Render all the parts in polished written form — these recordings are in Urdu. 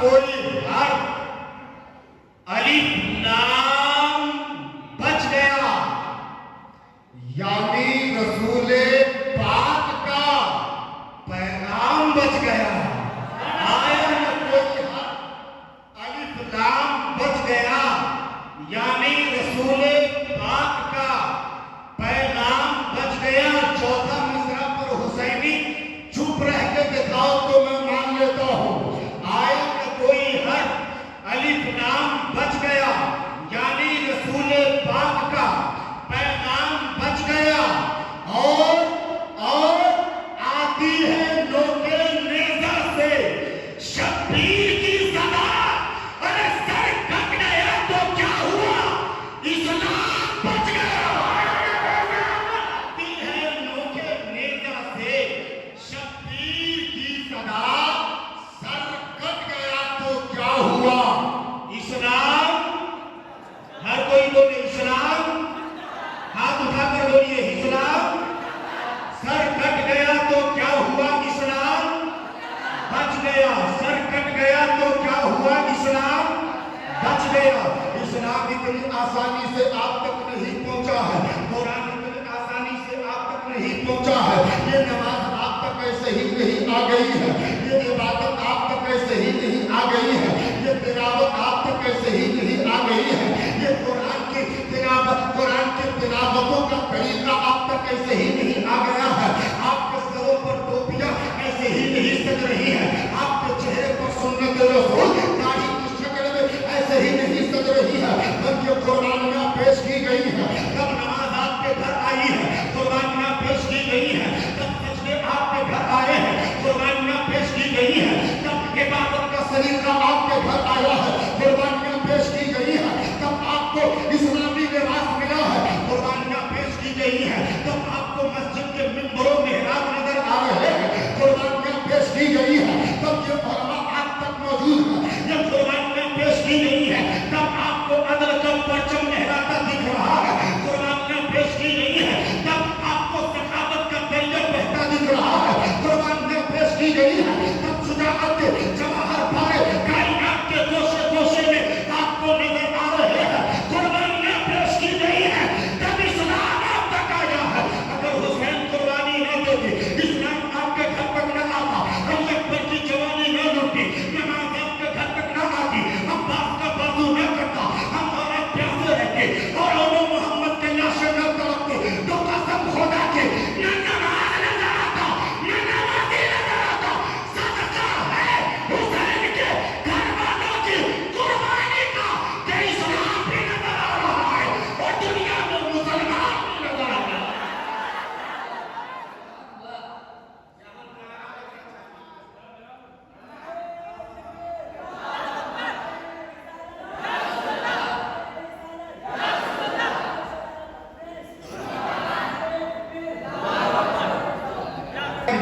کوئی حرف الف لام بچ گیا، یعنی رسول پاک کا پیغام بچ گیا. آیا نہ کوئی حرف الف لام بچ گیا یعنی رسول پاک کا پیغام بچ گیا. چوتھا مصرع پر حسینی چپ رہ کے دکھاؤ تو میں مان لیتا ہوں. آیا نہ کوئی حرف الف لام بچ گیا یعنی رسول پاک کا پیغام بچ گیا. اور آتی ہے نوکے نیزہ سے شبیر کی صدا. ارے سر کٹ گیا تو کیا ہوا، اسلام بچ گیا. آتی ہے نوکے نیزہ سے شبیر کی صدا. سر کٹ گیا تو کیا ہوا، اسلام. ہر کوئی بولے اسلام. ہاتھ اٹھا کر بولیے اسلام. سر کٹ گیا تو کیا ہوا، اسلام بچ گیا. سر کٹ گیا تو کیا ہوا، اسلام بچ گیا. اسلام اتنی آسانی سے آپ تک نہیں پہنچا ہے، قرآن اتنی آسانی سے آپ تک نہیں پہنچا ہے. یہ نماز آپ تک ایسے ہی نہیں آ گئی ہے، یہ عبادت آپ تک ایسے ہی نہیں آ گئی ہے، یہ تلاوت آپ تک ایسے ہی نہیں آ گئی ہے، یہ قرآن کی تلاوتوں کا طریقہ آپ تک ایسے ہی نہیں آ گیا ہے. آپ کے سروں پر ٹوپیاں ایسے ہی نہیں سج رہی ہے، آپ کے چہرے پر سنت رسول داڑھی کی شکل میں ایسے ہی نہیں سج رہی ہے، بلکہ قربانیاں پیش کی گئی ہیں. جب نماز آپ کے گھر آئی ہے قربانیاں پیش کی گئی ہیں، جب سجدے آپ کے گھر آئے ہیں قربانیاں پیش کی گئی ہیں، جب عبادت کا سلیقہ آپ کے گھر آیا ہے قربانیاں پیش کی گئی ہیں، جب آپ کو اسلامی لباس ملا ہے قربانیاں پیش کی گئی ہیں، جب آپ کو مسجد کے منبر و محراب نظر آ رہے ہیں قربانیاں پیش کی گئی ہیں، تب یہ علماء آپ تک موجود ہیں، یہ قربانیاں پیش کی گئی ہیں، تب آپ کو عدل کا پرچم لہراتا دکھ رہا ہے. قربانیاں پیش کی گئی ہیں، تب آپ کو سخاوت کا دریا بہتا دکھ رہا ہے. قربانیاں پیش کی گئی ہیں، تب شجاعت کے جواہر بھارے کائنات کے گوشے گوشے میں آپ کو نظر آ رہے ہیں. قربانیاں پیش کی گئی ہیں، تب اسلام آپ تک آیا ہے. اگر حسین قربانی نہ دیتے اسلام آپ کے گھر تک نہ آتا، علی اکبر کی جوانی نہ لوٹی، نماز آپ کے گھر تک نہ آتی، عباس کا بازو نہ کرتا، ہم اور آپ پیاسے رہتے اور علوم محمد کے لاشیں نہ تڑپتے، تو قسم خدا کے نہ نماز نظر آتا، نہ نمازی نظر آتا. صدقہ ہے حسین کے گھر والوں کی قربانی کا کہ اسلام بھی نظر آ رہا ہے اور دنیا میں مسلمان بھی نظر آ رہا ہے.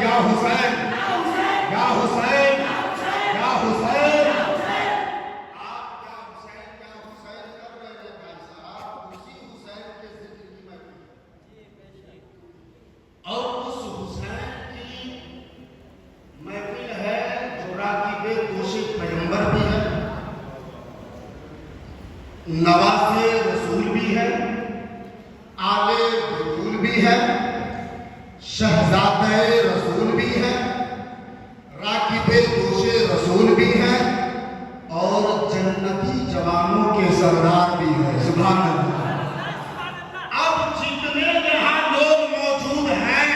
یا حسین یا حسین یا حسین. آپ کیا حسین کر رہے ہیں بھائی صاحب، اسی حسین کے ذکر کی محفل اور اس حسین کی محفل ہے جو راکب کوشش پیغمبر بھی ہے، نواز رسول بھی ہے، آل رسول بھی ہے، شہزادہ رسول بھی ہے، راکب دوش رسول بھی ہے، اور جنتی جوانوں کے سردار بھی ہے. سبحان اللہ. اب جتنے یہاں لوگ موجود ہیں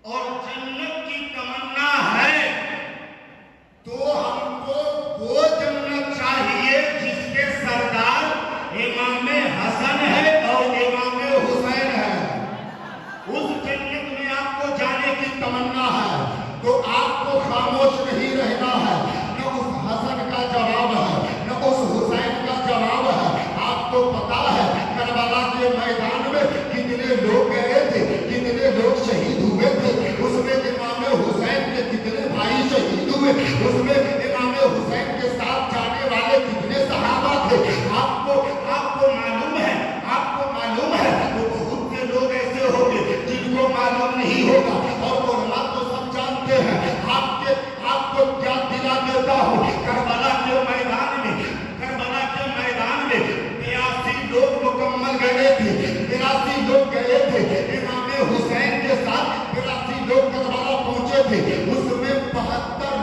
اور جنت کی تمنا ہے تو ہم کو وہ جنت چاہیے جس کے سردار امام حسن ہے اور امام حسین ہے. اس جنت میں آپ کو جانے کی تمنا ہے تو آپ کو خاموش نہیں رہنا ہے. نہ اس حسن کا جواب ہے نہ اس حسین کا جواب ہے. آپ کو پتا ہے کربلا کے میدان میں کتنے لوگ گئے تھے، کتنے لوگ شہید ہوئے تھے، اس میں امام حسین کے کتنے بھائی شہید ہوئے، اس میں امام حسین کے ساتھ جانے والے کتنے صحابہ تھے. آپ کو معلوم ہے، آپ کو معلوم ہے وہ بہت سے لوگ ایسے ہوں گے جن کو معلوم نہیں ہوگا اور علماء تو سب جانتے ہیں. آپ کو کیا دلا دیتا ہوں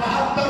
72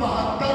72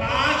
5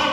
8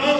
9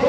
2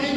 3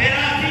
82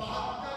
72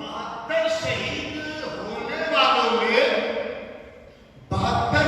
72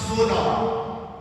16,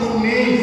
19,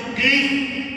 21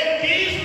21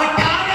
18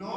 9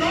2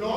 9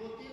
2-3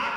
8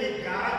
11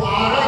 12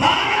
12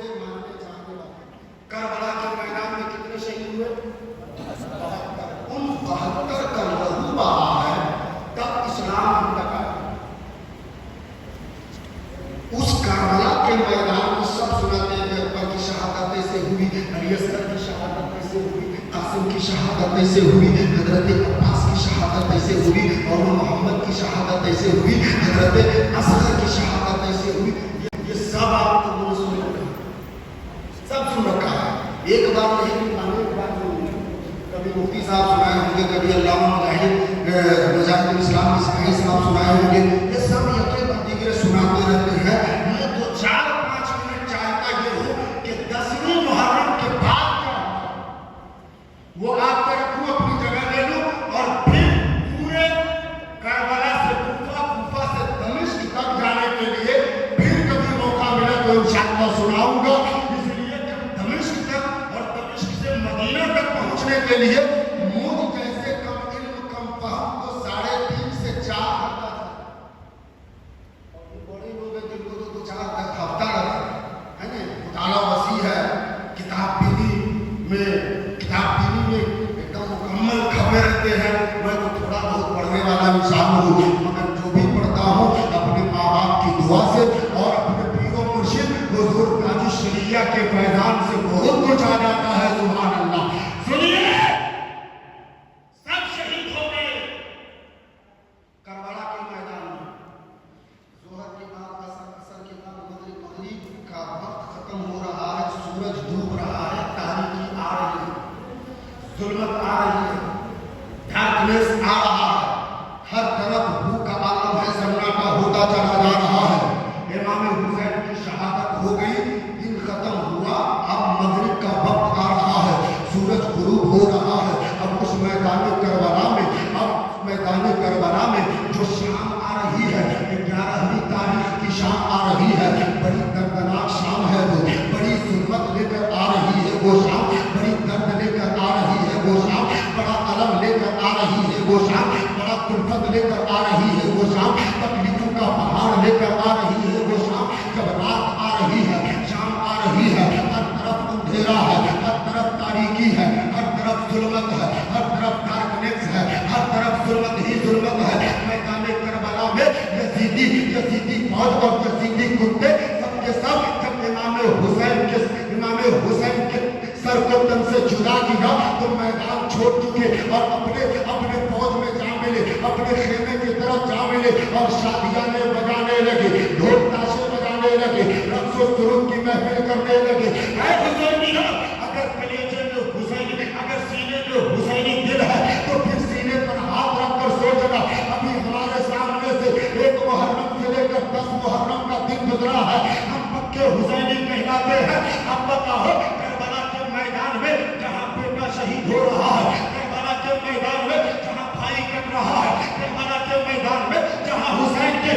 تھے ماننے جانے والے. کربلا کے میدان میں کتنے شہید ہوئے؟ 72. ان 72 کا لہو بہا ہے تب اسلام ہم تک آیا. اس کربلا کے میدان میں سب سناتے ہیں کہ اکبر کی شہادت ایسے ہوئی, علی اصغر کی شہادت ایسے ہوئی, قاسم کی شہادت ایسے ہوئی, حضرت عباس کی شہادت ایسے ہوئی, اور محمد کی شہادت ایسے ہوئی, حضرت اصغر کی شہادت ایسے ہوئی. یہ سب آپ کو نے سن رکھا ہے, سب سن رکھا ہے. ایک بار نہیں ایک بار نہیں. کبھی مفتی صاحب سنائے ہوں گے, کبھی علامہ مجاہد الاسلام اسماعیل صاحب سنائے ہوں گے. یہ سب یقین دیگر سناتے رہتے ہیں. میں تو 4-5 منٹ چاہتا یہ ہوں کہ 10ویں محرم کے بعد کیا وہ آپ کا رکھوں, اپنی جگہ لے لوں, اور پھر پورے کربلا سے کوفہ سے دمشق تک جانے کے لیے پھر کبھی موقع ملا تو انشاءاللہ سناؤں گا. اس لیے کہ دمشق تک اور دمشق سے مدینہ تک پہنچنے کے لیے مجھ جیسے کم علم کم فہم کو 3.5 سے 4 ہفتہ تھا. اور بڑے لوگ ہیں جن کو 2-4 ہفتہ لگا ہے نا. مطالعہ وسیع ہے, کتاب بینی میں ایک دم مکمل کھپے رہتے ہیں. میں تو تھوڑا بہت پڑھنے والا انسان ہوں, مگر جو بھی پڑھتا ہوں اپنے ماں باپ کی دعا سے اور اپنے پیر و مرشد حضور قاضی شریعہ کے فیضان سے بہت کچھ آ جاتا ہے. سبحان اللہ. سنیے, سب شہید ہو گئے کربلا کے میدان میں. ظہر کے بعد عصر کے بعد مغرب کا وقت ختم ہو رہا ہے, سورج ڈوب رہا ہے, تاریکی آ رہی ہے, ظلمت آ رہی ہے, ڈارکنیس آ رہا ہے, ہر طرف بھوک کا عالم ہے, سناٹا ہوتا چلا جا رہا ہے. امام حسین کی شہادت ہو گئی, دن ختم ہوا, اب مغرب کا وقت آ رہا ہے, سورج غروب ہو رہا ہے. اب اس میدان کربلا میں جو شام آ رہی ہے, 11ویں تاریخ کی شام آ رہی ہے, بڑی دردناک شام ہے وہ, بڑی ظلمت لے کر آ رہی ہے وہ شام, بڑی درد لے کر آ رہی ہے وہ شام, بڑا الم لے کر آ رہی ہے وہ شام, بڑا کلفت لے کر آ رہی ہے وہ شام, تکلیفوں کا پہاڑ لے کر آ رہی ہے وہ شام. جب رات آ رہی ہے, شام آ رہی ہے, ہر طرف اندھیرا ہے, ہر طرف تاریکی ہے, ہر طرف ظلمت ہے, ہر طرف ڈارکنیس ہے, ہر طرف ظلمت ہی ظلمت ہے. میدان کربلا میں یزیدی فوج اور یزیدی کتے سب کے سب جب امام حسین کے سر کو تن سے جدا کیا تو میدان چھوڑ چکے اور اپنے فوج میں جا ملے, اپنے خیمے کی طرف جا ملے اور شادیاں بجانے لگے, ڈھول تاشے بجانے لگے, رقص و سرود کی محفل کرنے لگے. اے حسینی, اگر کلیجے میں حسینی, اگر سینے میں حسینی دل ہے تو پھر سینے پر ہاتھ رکھ کر سوچنا, ابھی ہمارے سامنے سے 1 محرم سے لے کر 10 محرم کا دن گزرا ہے, ہم پکے حسینی کہلاتے ہیں. اب بتاؤ, کربلا کے میدان میں جہاں بیٹا شہید ہو رہا ہے, کربلا کے میدان میں جہاں بھائی کٹ رہا ہے, کربلا کے میدان میں جہاں حسین کے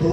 2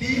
3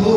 2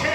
6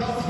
10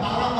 12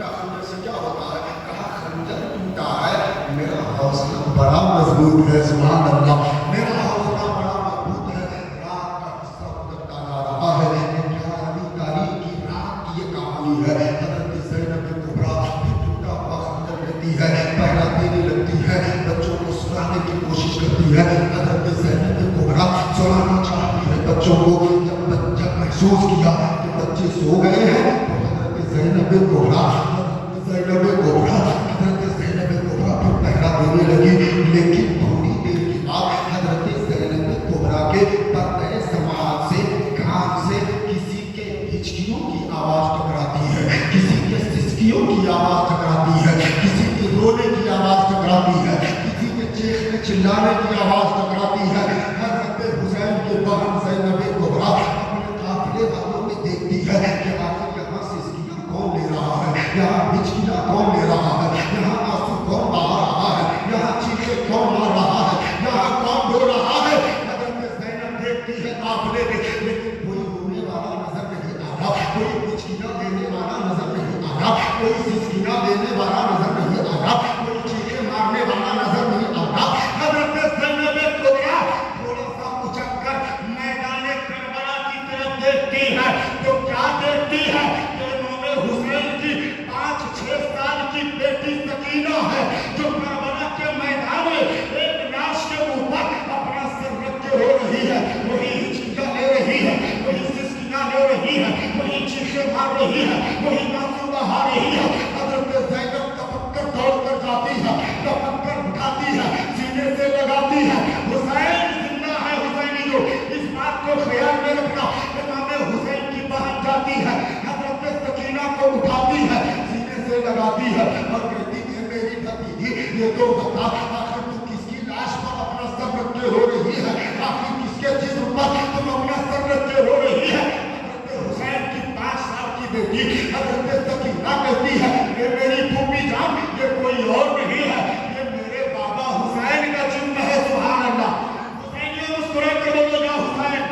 ٹوٹا خنجر سے کیا ہوتا ہے؟ کہا خنجر ٹوٹا ہے، میرا حوصلہ بڑا مضبوط ہے، سبحان اللہ، میرا حوصلہ بڑا مضبوط ہے، رات کا قصہ گزرتا جا رہا ہے، 11ویں تاریخ کی رات کی یہ کہانی ہے، حضرت زینب کبریٰ ٹوٹا ہوا خنجر لیتی ہے، پہلا دینے لگتی ہے، بچوں کو سلانے کی کوشش کرتی ہے، حضرت زینب کبریٰ سلانا چاہتی ہے بچوں کو، جب محسوس کیا کہ بچے سو گئے ہیں تو حضرت زینب کبریٰ پھر پہرا دینے لگی، لیکن تھوڑی دیر کے بعد حضرت زینب کبریٰ کے پردے سماعت سے کان سے کسی کے ہچکیوں کی آواز ٹکراتی ہے، کسی کے سسکیوں کی آواز ٹکراتی ہے، کسی کے رونے کی آواز ٹکراتی ہے، کسی کے چیخنے چلانے کی آواز ٹکراتی ہے۔ حضرت حسین کے بہن زینب کبریٰ اپنے قافلے والوں میں دیکھتی ہے کہ آخر یہاں سسکیاں کون لے رہا ہے، یہاں ہچکیاں کون لے رہا ہے، یہاں آنسو کون بہا رہا ہے، یہاں چیخے کون مار رہا ہے، یہاں کون رو رہا ہے۔ حضرت زینب دیکھتی ہے قافلے میں، لیکن کوئی رونے والا نظر نہیں آ رہا، کوئی ہچکیاں دینے والا نظر نہیں آ رہا، کوئی سسکیاں دینے والا نظر نہیں آ رہا، کوئی چیخے مارنے والا نظر نہیں آ رہا۔ حضرت زینب کبریٰ تھوڑا سا اچک کر میدان کربلا کی طرف دیکھتی ہے تو کیا دیکھتی ہے کہ امام حسین کی 5-6 سال کی بیٹی سکینہ ہے جو کربلا کے میدان میں ایک لاش کے اوپر اپنا سر رکھ کے رو رہی ہے، وہی ہچکیاں لے رہی ہے، وہی سسکیاں لے رہی ہے، وہی چیخیں مار رہی ہے، وہی آنسو بہا رہی ہے۔ حضرت زینب ٹپک کر دوڑ کر جاتی ہے، ٹپک کر اٹھاتی ہے، سینے سے لگاتی ہے، حسین زندہ ہے، حسینی جو اس بات کو خیال میں رکھنا، امام حسین کی بہن جاتی ہے، حضرت سکینہ کو اٹھاتی ہے، سینے سے لگاتی ہے اور کہتی ہے میری بھتیجی یہ تو بتا آخر تو کس کی لاش پر اپنا سر رکھ کے رو رہی ہے، آخر کس کے جسم پر تم اپنا سر رکھ کے رو رہی ہے۔ حضرت حسین کی 5 سال کی بیٹی حضرت سکینہ کہتی ہے کہ میری پھوپھی جان یہ کوئی اور نہیں ہے، یہ میرے بابا حسین کا جسم ہے، سبحان اللہ۔ حسینیوں مسکرا کر بولو یا حسین،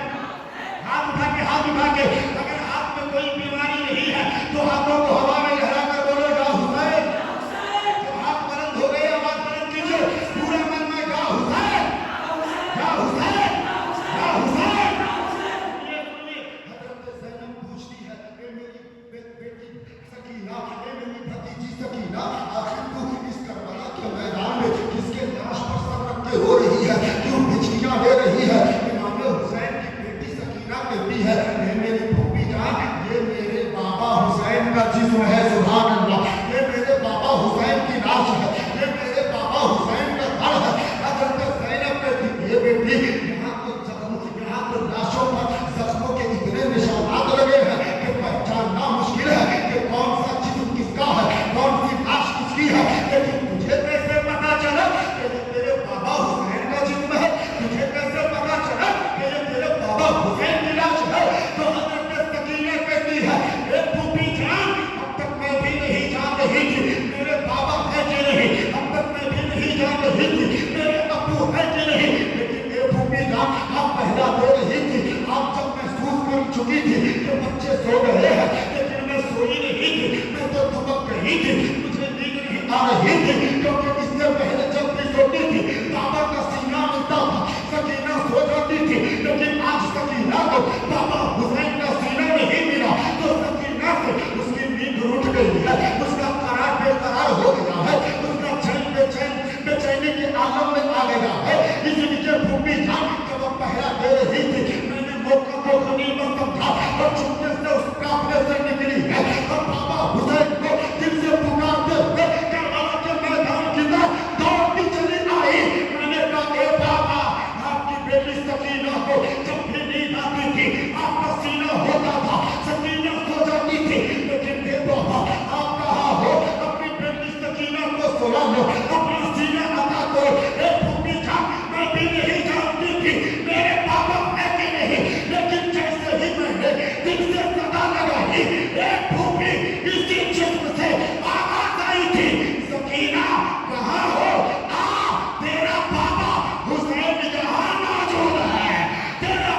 ہاتھ اٹھا کے اگر ہاتھ میں کوئی بیماری نہیں ہے تو ہاتھوں کو ہوا میں لہرا کر بولو یا حسین۔ جب ہاتھ بلند ہو گئے آواز بلند کیجیے پورا من میں یا حسین، یا حسین، یا حسین۔ حضرت زینب پوچھتی ہے اے میری بیٹی سکینہ، اے میری بھتیجی سکینہ، آخر تو اس کربلا کے میدان میں کس کے لاش پر سر رکھ کے رو رہی ہے، کیوں ہچکیاں لے رہی ہے؟ امام حسین کی بیٹی سکینہ کہتی ہے اے میری پھوپھی جان یہ میرے بابا حسین کا جسم ہے، سبحان اللہ، یہ میرے بابا حسین کی لاش ہے، یہ میرے بابا حسین کا گھر ہے۔ حضرت زینب کہتی ہے بیٹی یہاں تو لاشوں پر زخموں کے اتنے نشانات لگے ہیں کہ پہچاننا مشکل ہے کہ کون سا جسم کس کا ہے، کون سی لاش کس کی ہے، لیکن تجھے کیسے پتا چلا کہ یہ تیرے بابا حسین کا جسم ہے؟ تجھے کیسے پتا چلا کہ یہ تیرے بابا حسین کی لاش ہے؟ تو حضرت سکینہ کہتی ہے اے پھوپھی جان اب تک میں بھی نہیں جان رہی تھی میرے بابا ہے کہ نہیں، اب تک میں بھی نہیں جان رہی تھی میرے ابو ہے کہ نہیں، لیکن اے پھوپھی جان آپ پہلا دے رہی تھی، آپ جب محسوس کر چکی تھی کہ بچے سو گئے ہیں، لیکن میں سوئی نہیں تھی، میں تو دبک رہی تھی، مجھے نیند نہیں آ رہی تھی، کیونکہ اس سے پہلے جب بھی سوتی تھی بابا کا سینہ ملتا تھا، سکینہ سو جاتی تھی، لیکن آج سکینہ کو بابا حسین کا سینہ نہیں ملا تو سکینہ سے اس کی نیند اٹھ گئی ہے، اس کا قرار بے قرار ہو گیا ہے، اس کا چین بے چینی کے عالم میں آ گیا ہے۔ اس لیے پھوپھی جان جب وہ پہلا دے رہی تھی میں نے موقع کو غنیمت سمجھا اور چپکے سے اس قافلے سے نکلی ہے اور بابا حسین کو دل سے پکارتے ہوئے کربلا کے میدان کی طرف دوڑتی چلی آئی۔ میں نے کہا اے بابا آپ کی بیٹی سکینہ کو جب بھی نیند آتی تھی آپ کا سینہ ہوتا تھا، سکینہ سو جاتی تھی، لیکن اے بابا آپ کہاں ہو؟ اپنی بیٹی سکینہ کو سلا لو، اپنا سینہ عطا کرو۔ اے پھوپھی جان میں بھی نہیں جانتی تھی میرے بابا ہے کہ نہیں، لیکن جیسے ہی میں نے دل سے صدا لگائی اے پھوپھی اسی جسم سے آواز آئی تھی سکینہ کہاں ہو؟ تیرا بابا حسین یہاں موجود ہے، تیرا